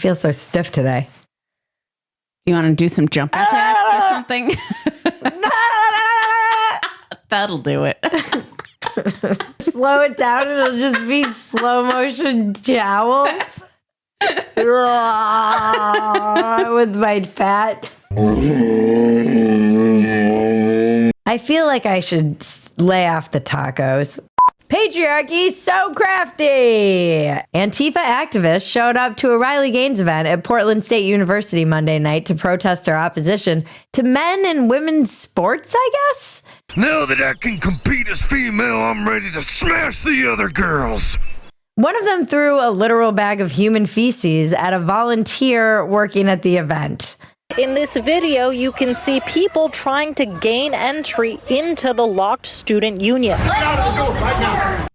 feel so stiff today. Do you want to do some jumping jacks or something? That'll do it. Slow it down and it'll just be slow motion jowls. With my fat. I feel like I should lay off the tacos. Patriarchy So Crafty! Antifa activists showed up to a Riley Gaines event at Portland State University Monday night to protest their opposition to men and women's sports, I guess? Now that I can compete as female, I'm ready to smash the other girls. One of them threw a literal bag of human feces at a volunteer working at the event. In this video, you can see people trying to gain entry into the locked student union.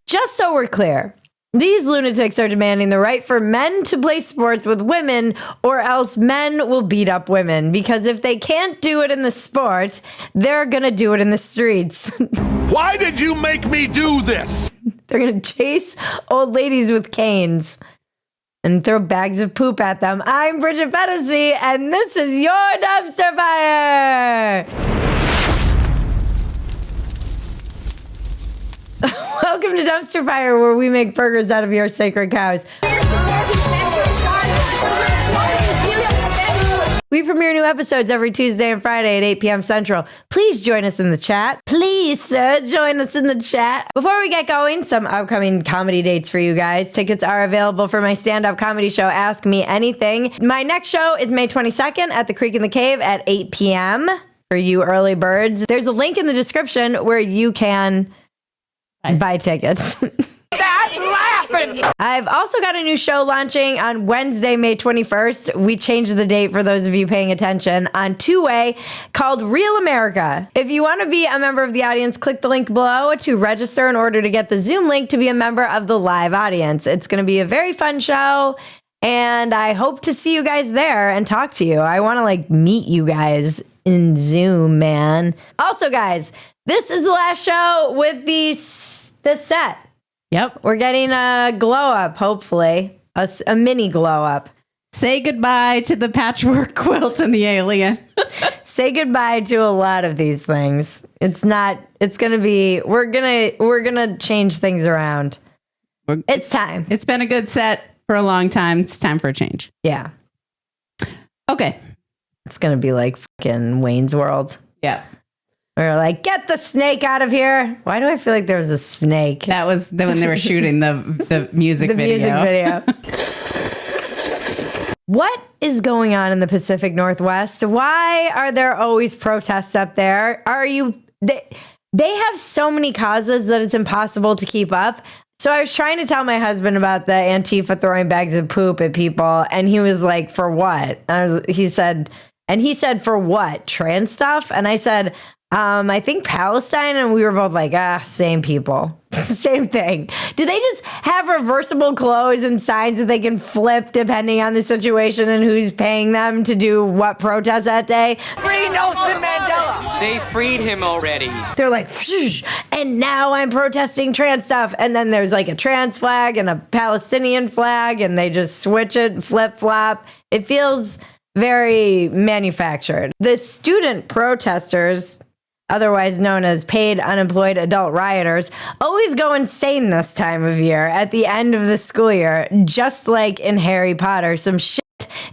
Just so we're clear, these lunatics are demanding the right for men to play sports with women, or else men will beat up women. Because if they can't do it in the sport, they're gonna do it in the streets. Why did you make me do this? They're gonna chase old ladies with canes and throw bags of poop at them. I'm Bridget Phetasy, and this is your Dumpster Fire! Welcome to Dumpster Fire, where we make burgers out of your sacred cows. We premiere new episodes every Tuesday and Friday at 8 p.m. Central. Please join us in the chat. Please, sir, join us in the chat. Before we get going, some upcoming comedy dates for you guys. Tickets are available for my stand-up comedy show, Ask Me Anything. My next show is May 22nd at the Creek in the Cave at 8 p.m. for you early birds. There's a link in the description where you can buy tickets. That's laughing! I've also got a new show launching on Wednesday, May 21st. We changed the date for those of you paying attention on Two-Way called Real America. If you want to be a member of the audience, click the link below to register in order to get the Zoom link to be a member of the live audience. It's going to be a very fun show, and I hope to see you guys there and talk to you. I want to meet you guys in Zoom, man. Also, guys, this is the last show with the set. Yep. We're getting a glow up, hopefully. A mini glow up. Say goodbye to the patchwork quilt and the alien. Say goodbye to a lot of these things. We're gonna change things around. It's time. It's been a good set for a long time. It's time for a change. Yeah. Okay. It's gonna be like fucking Wayne's World. Yeah. We're like, get the snake out of here. Why do I feel like there was a snake? That was when they were shooting the music video. What is going on in the Pacific Northwest? Why are there always protests up there? They have so many causes that it's impossible to keep up. So I was trying to tell my husband about the Antifa throwing bags of poop at people, and he was like, for what? He said, for what? Trans stuff? And I said, I think Palestine, and we were both like, same people. Same thing. Do they just have reversible clothes and signs that they can flip depending on the situation and who's paying them to do what protest that day? Free Nelson Mandela! They freed him already. They're like, and now I'm protesting trans stuff. And then there's like a trans flag and a Palestinian flag, and they just switch it, flip-flop. It feels very manufactured. The student protesters, otherwise known as paid unemployed adult rioters, always go insane this time of year at the end of the school year. Just like in Harry Potter, some shit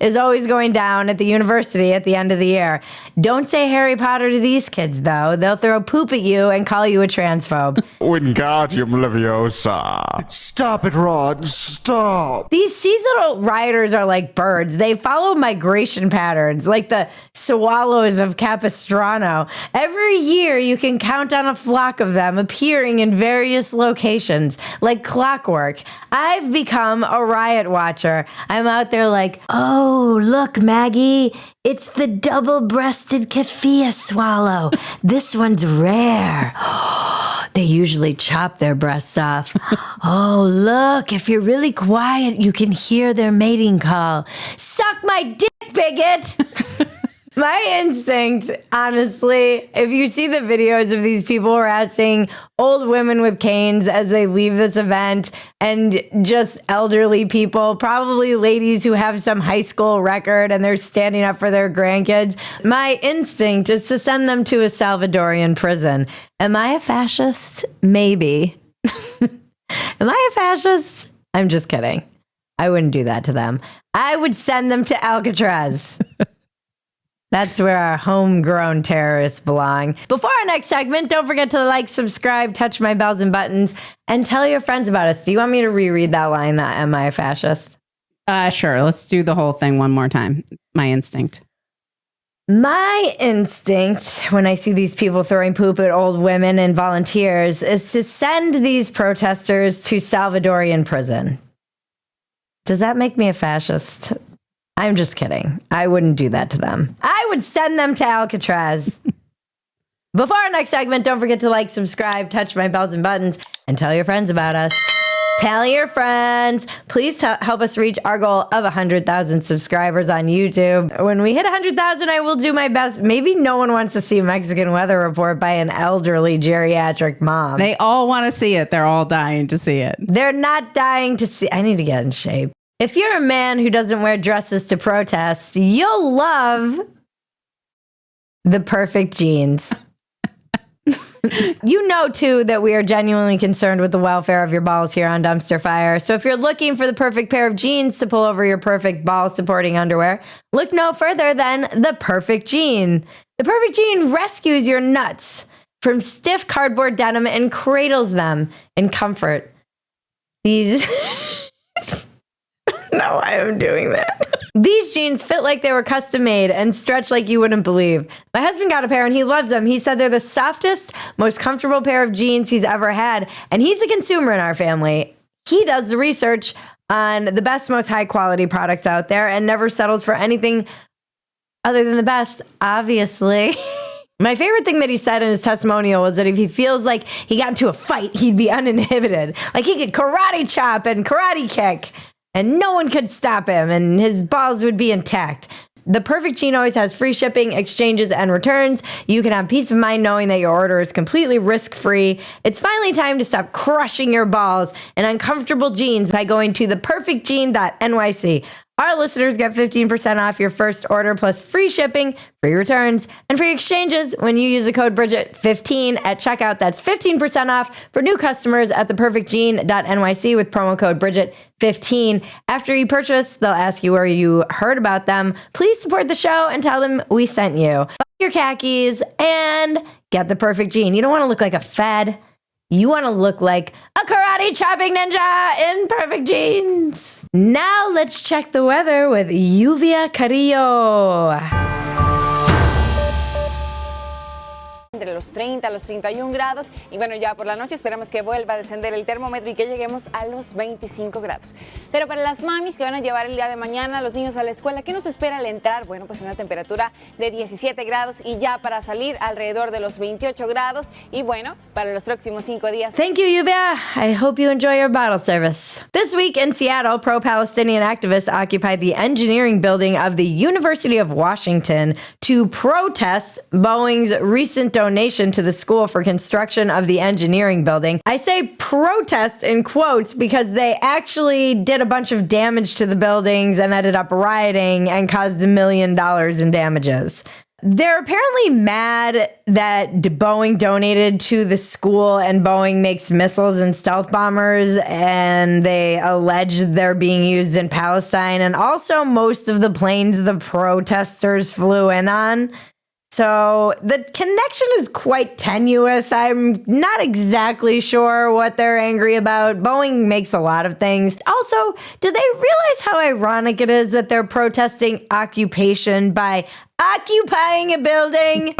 is always going down at the university at the end of the year. Don't say Harry Potter to these kids, though. They'll throw poop at you and call you a transphobe. Wingardium Leviosa. Stop it, Rod. Stop. These seasonal rioters are like birds. They follow migration patterns, like the swallows of Capistrano. Every year, you can count on a flock of them appearing in various locations, like clockwork. I've become a riot watcher. I'm out there like, oh, look, Maggie, it's the double-breasted keffiyeh swallow. This one's rare. They usually chop their breasts off. Oh, look, if you're really quiet, you can hear their mating call. Suck my dick, bigot! My instinct, honestly, if you see the videos of these people harassing old women with canes as they leave this event and just elderly people, probably ladies who have some high school record and they're standing up for their grandkids, my instinct is to send them to a Salvadorian prison. Am I a fascist? Maybe. Am I a fascist? I'm just kidding. I wouldn't do that to them. I would send them to Alcatraz. That's where our homegrown terrorists belong. Before our next segment, don't forget to like, subscribe, touch my bells and buttons, and tell your friends about us. Do you want me to reread that line, that am I a fascist? Sure. Let's do the whole thing one more time. My instinct. My instinct when I see these people throwing poop at old women and volunteers is to send these protesters to Salvadorian prison. Does that make me a fascist? I'm just kidding. I wouldn't do that to them. I would send them to Alcatraz. Before our next segment, don't forget to like, subscribe, touch my bells and buttons, and tell your friends about us. Tell your friends. Please help us reach our goal of 100,000 subscribers on YouTube. When we hit 100,000, I will do my best. Maybe no one wants to see a Mexican weather report by an elderly geriatric mom. They all want to see it. They're all dying to see it. They're not dying to see. I need to get in shape. If you're a man who doesn't wear dresses to protests, you'll love the perfect jeans. You know, too, that we are genuinely concerned with the welfare of your balls here on Dumpster Fire. So if you're looking for the perfect pair of jeans to pull over your perfect ball-supporting underwear, look no further than the perfect jean. The perfect jean rescues your nuts from stiff cardboard denim and cradles them in comfort. These... No, I am doing that. These jeans fit like they were custom made and stretch like you wouldn't believe. My husband got a pair and he loves them. He said they're the softest, most comfortable pair of jeans he's ever had. And he's a consumer in our family. He does the research on the best, most high quality products out there and never settles for anything other than the best, obviously. My favorite thing that he said in his testimonial was that if he feels like he got into a fight, he'd be uninhibited. Like he could karate chop and karate kick. And no one could stop him, and his balls would be intact. The perfect jean always has free shipping, exchanges, and returns. You can have peace of mind knowing that your order is completely risk-free. It's finally time to stop crushing your balls in uncomfortable jeans by going to theperfectjean.nyc. Our listeners get 15% off your first order plus free shipping, free returns, and free exchanges when you use the code Bridget15 at checkout. That's 15% off for new customers at theperfectjean.nyc with promo code Bridget15. After you purchase, they'll ask you where you heard about them. Please support the show and tell them we sent you. Buy your khakis and get the perfect jean. You don't want to look like a fed. You want to look like a karate chopping ninja in perfect jeans. Now let's check the weather with Lluvia Carrillo. Entre los 30 a los 31 grados y bueno, ya por la noche esperamos que vuelva a descender el termómetro y que lleguemos a los 25 grados. Pero para las mamis que van a llevar el día de mañana a los niños a la escuela, ¿qué nos espera al entrar? Bueno, pues una temperatura de 17 grados y ya para salir alrededor de los 28 grados y bueno, para los próximos 5 días. Thank you, Lluvia. I hope you enjoy your bottle service. This week in Seattle, pro-Palestinian activists occupied the engineering building of the University of Washington to protest Boeing's recent donation to the school for construction of the engineering building. I say protest in quotes because they actually did a bunch of damage to the buildings and ended up rioting and caused $1 million in damages. They're apparently mad that Boeing donated to the school and Boeing makes missiles and stealth bombers and they allege they're being used in Palestine and also most of the planes the protesters flew in on. So the connection is quite tenuous. I'm not exactly sure what they're angry about. Boeing makes a lot of things. Also, do they realize how ironic it is that they're protesting occupation by occupying a building?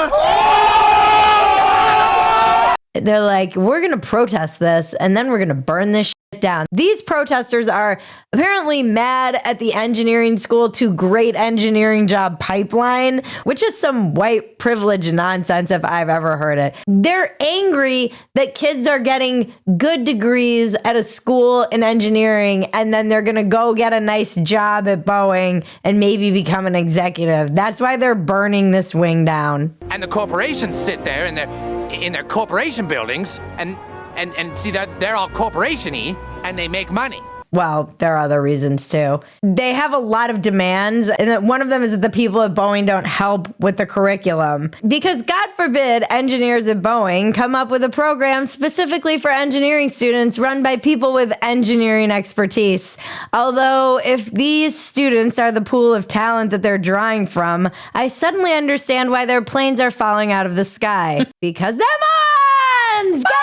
They're like, we're going to protest this and then we're going to burn this shit down. These protesters are apparently mad at the engineering school to great engineering job pipeline, which is some white privilege nonsense if I've ever heard it. They're angry that kids are getting good degrees at a school in engineering and then they're going to go get a nice job at Boeing and maybe become an executive. That's why they're burning this wing down. And the corporations sit there in their corporation buildings and see that they're all corporation-y and they make money. Well, there are other reasons too. They have a lot of demands, and one of them is that the people at Boeing don't help with the curriculum. Because God forbid engineers at Boeing come up with a program specifically for engineering students run by people with engineering expertise. Although, if these students are the pool of talent that they're drawing from, I suddenly understand why their planes are falling out of the sky. Because they're morons! Get it?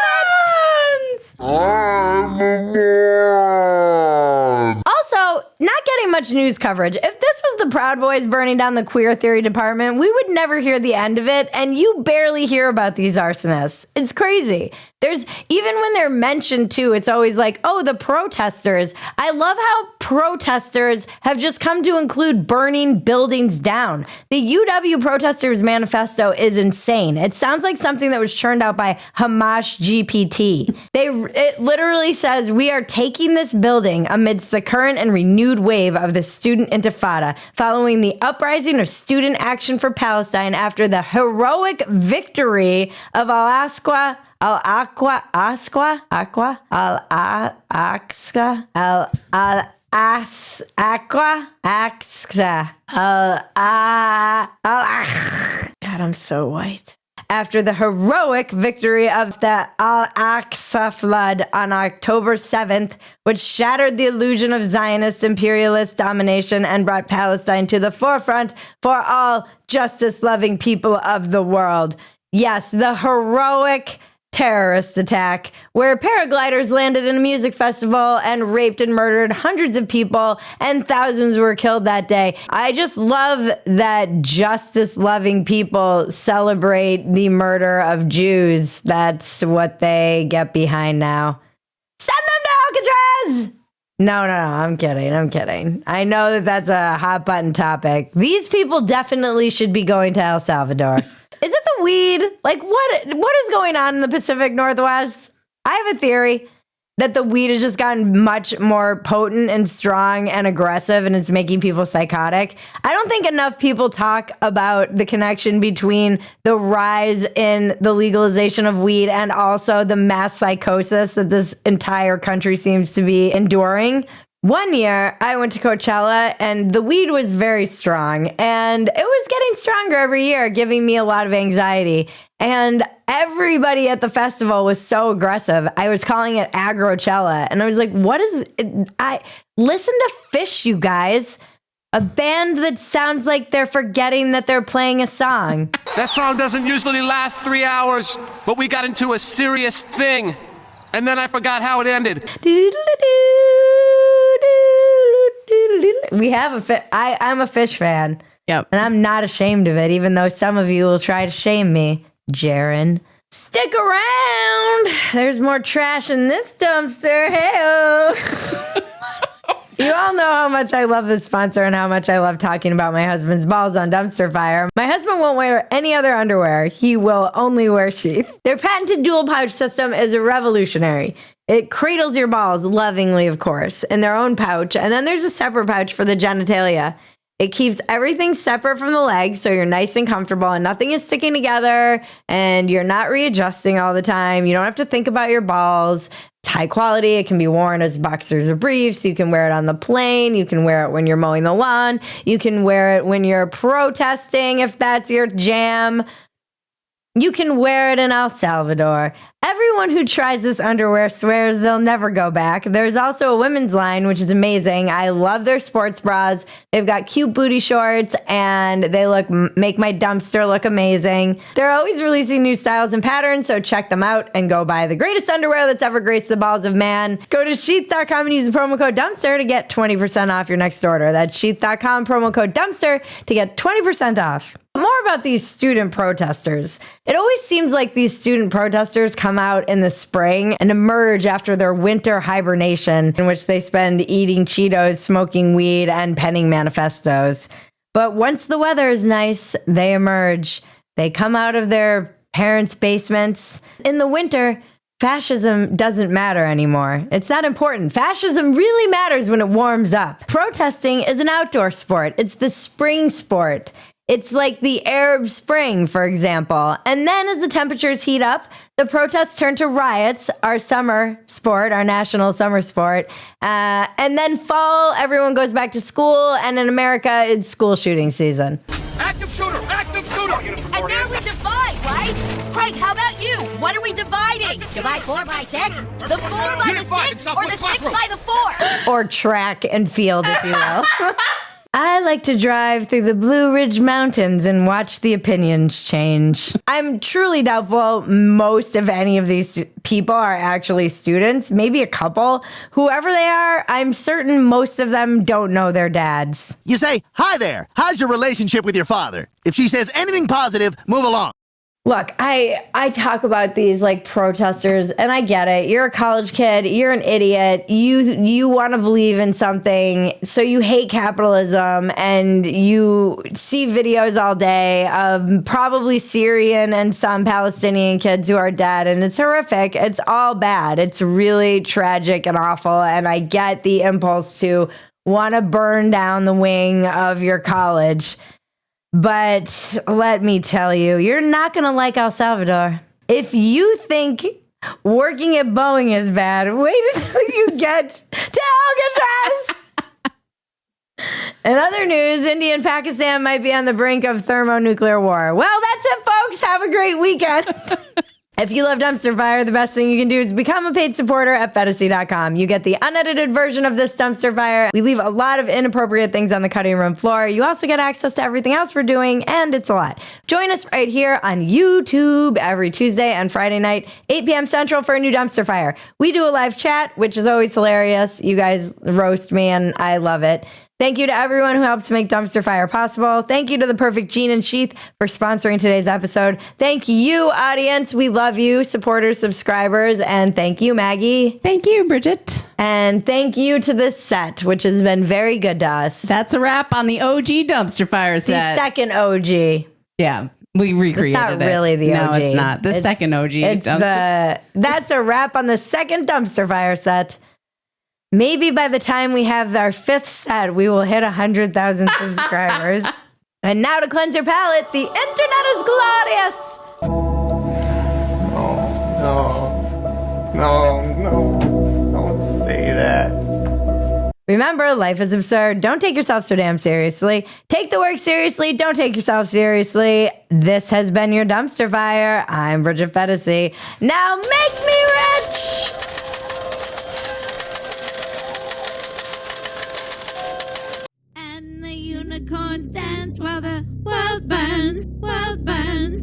I'm a moron. Also, not getting much news coverage. If this was the Proud Boys burning down the queer theory department, we would never hear the end of it, and you barely hear about these arsonists. It's crazy. There's, even when they're mentioned too, it's always like, oh, the protesters. I love how protesters have just come to include burning buildings down. The UW Protesters Manifesto is insane. It sounds like something that was churned out by Hamash GPT. It literally says, we are taking this building amidst the current and renewed wave of the student intifada, following the uprising of Student Action for Palestine after the heroic victory of Al-Aqsa God, I'm so white. After the heroic victory of the Al-Aqsa flood on October 7th, which shattered the illusion of Zionist imperialist domination and brought Palestine to the forefront for all justice-loving people of the world. Yes, the heroic terrorist attack where paragliders landed in a music festival and raped and murdered hundreds of people and thousands were killed that day. I just love that justice-loving people celebrate the murder of Jews. That's what they get behind now. Send them to Alcatraz! No, I'm kidding. I know that that's a hot button topic. These people definitely should be going to El Salvador. Is it the weed? Like, what is going on in the Pacific Northwest? I have a theory that the weed has just gotten much more potent and strong and aggressive, and it's making people psychotic. I don't think enough people talk about the connection between the rise in the legalization of weed and also the mass psychosis that this entire country seems to be enduring. One year, I went to Coachella, and the weed was very strong, and it was getting stronger every year, giving me a lot of anxiety. And everybody at the festival was so aggressive. I was calling it Agrochella, and I was like, what is it? Listen to Fish, you guys. A band that sounds like they're forgetting that they're playing a song. That song doesn't usually last 3 hours, but we got into a serious thing, and then I forgot how it ended. We have I'm a Fish fan. Yep. And I'm not ashamed of it, even though some of you will try to shame me, Jaren. Stick around. There's more trash in this dumpster. Hey-oh. You all know how much I love this sponsor and how much I love talking about my husband's balls on Dumpster Fire. My husband won't wear any other underwear. He will only wear Sheath. Their patented dual pouch system is revolutionary. It cradles your balls lovingly, of course, in their own pouch, and then there's a separate pouch for the genitalia. It keeps everything separate from the legs, so you're nice and comfortable and nothing is sticking together and you're not readjusting all the time. You don't have to think about your balls. It's high quality. It can be worn as boxers or briefs. You can wear it on the plane. You can wear it when you're mowing the lawn. You can wear it when you're protesting, if that's your jam. You can wear it in El Salvador. Everyone who tries this underwear swears they'll never go back. There's also a women's line, which is amazing. I love their sports bras. They've got cute booty shorts, and they make my dumpster look amazing. They're always releasing new styles and patterns, so check them out and go buy the greatest underwear that's ever graced the balls of man. Go to Sheath.com and use the promo code DUMPSTER to get 20% off your next order. That's Sheath.com, promo code DUMPSTER to get 20% off. More about these student protesters. It always seems like these student protesters come out in the spring and emerge after their winter hibernation, in which they spend eating Cheetos, smoking weed, and penning manifestos. But once the weather is nice, they emerge. They come out of their parents' basements. In the winter, fascism doesn't matter anymore. It's not important. Fascism really matters when it warms up. Protesting is an outdoor sport. It's the spring sport. It's like the Arab Spring, for example. And then as the temperatures heat up, the protests turn to riots, our summer sport, our national summer sport. And then fall, everyone goes back to school. And in America, it's school shooting season. Active shooter! Active shooter! And now we divide, right? Craig, how about you? What are we dividing? Divide 4 by 6? The 4 by the 6 or the 6 by the 4? Or track and field, if you will. I like to drive through the Blue Ridge Mountains and watch the opinions change. I'm truly doubtful most of any of these people are actually students, maybe a couple. Whoever they are, I'm certain most of them don't know their dads. You say, "Hi there, how's your relationship with your father?" If she says anything positive, move along. Look, I talk about these like protesters, and I get it. You're a college kid. You're an idiot. You want to believe in something, so you hate capitalism, and you see videos all day of probably Syrian and some Palestinian kids who are dead, and it's horrific. It's all bad. It's really tragic and awful, and I get the impulse to want to burn down the wing of your college. But let me tell you, you're not going to like El Salvador. If you think working at Boeing is bad, wait until you get to Alcatraz. In other news, India and Pakistan might be on the brink of thermonuclear war. Well, that's it, folks. Have a great weekend. If you love Dumpster Fire, the best thing you can do is become a paid supporter at Phetasy.com. You get the unedited version of this Dumpster Fire. We leave a lot of inappropriate things on the cutting room floor. You also get access to everything else we're doing, and it's a lot. Join us right here on YouTube every Tuesday and Friday night, 8 p.m. Central for a new Dumpster Fire. We do a live chat, which is always hilarious. You guys roast me, and I love it. Thank you to everyone who helps make Dumpster Fire possible. Thank you to the Perfect Gene and Sheath for sponsoring today's episode. Thank you, audience. We love you, supporters, subscribers. And thank you, Maggie. Thank you, Bridget. And thank you to this set, which has been very good to us. That's a wrap on the OG Dumpster Fire set. The second OG. Yeah, we recreated it. It's not really the OG. No, it's not. The second OG. That's a wrap on the second Dumpster Fire set. Maybe by the time we have our fifth set, we will hit 100,000 subscribers. And now to cleanse your palate, the internet is glorious. No, don't say that. Remember, life is absurd. Don't take yourself so damn seriously. Take the work seriously. Don't take yourself seriously. This has been your Dumpster Fire. I'm Bridget Phetasy. Now make me rich! Unicorns dance while the world burns, world burns.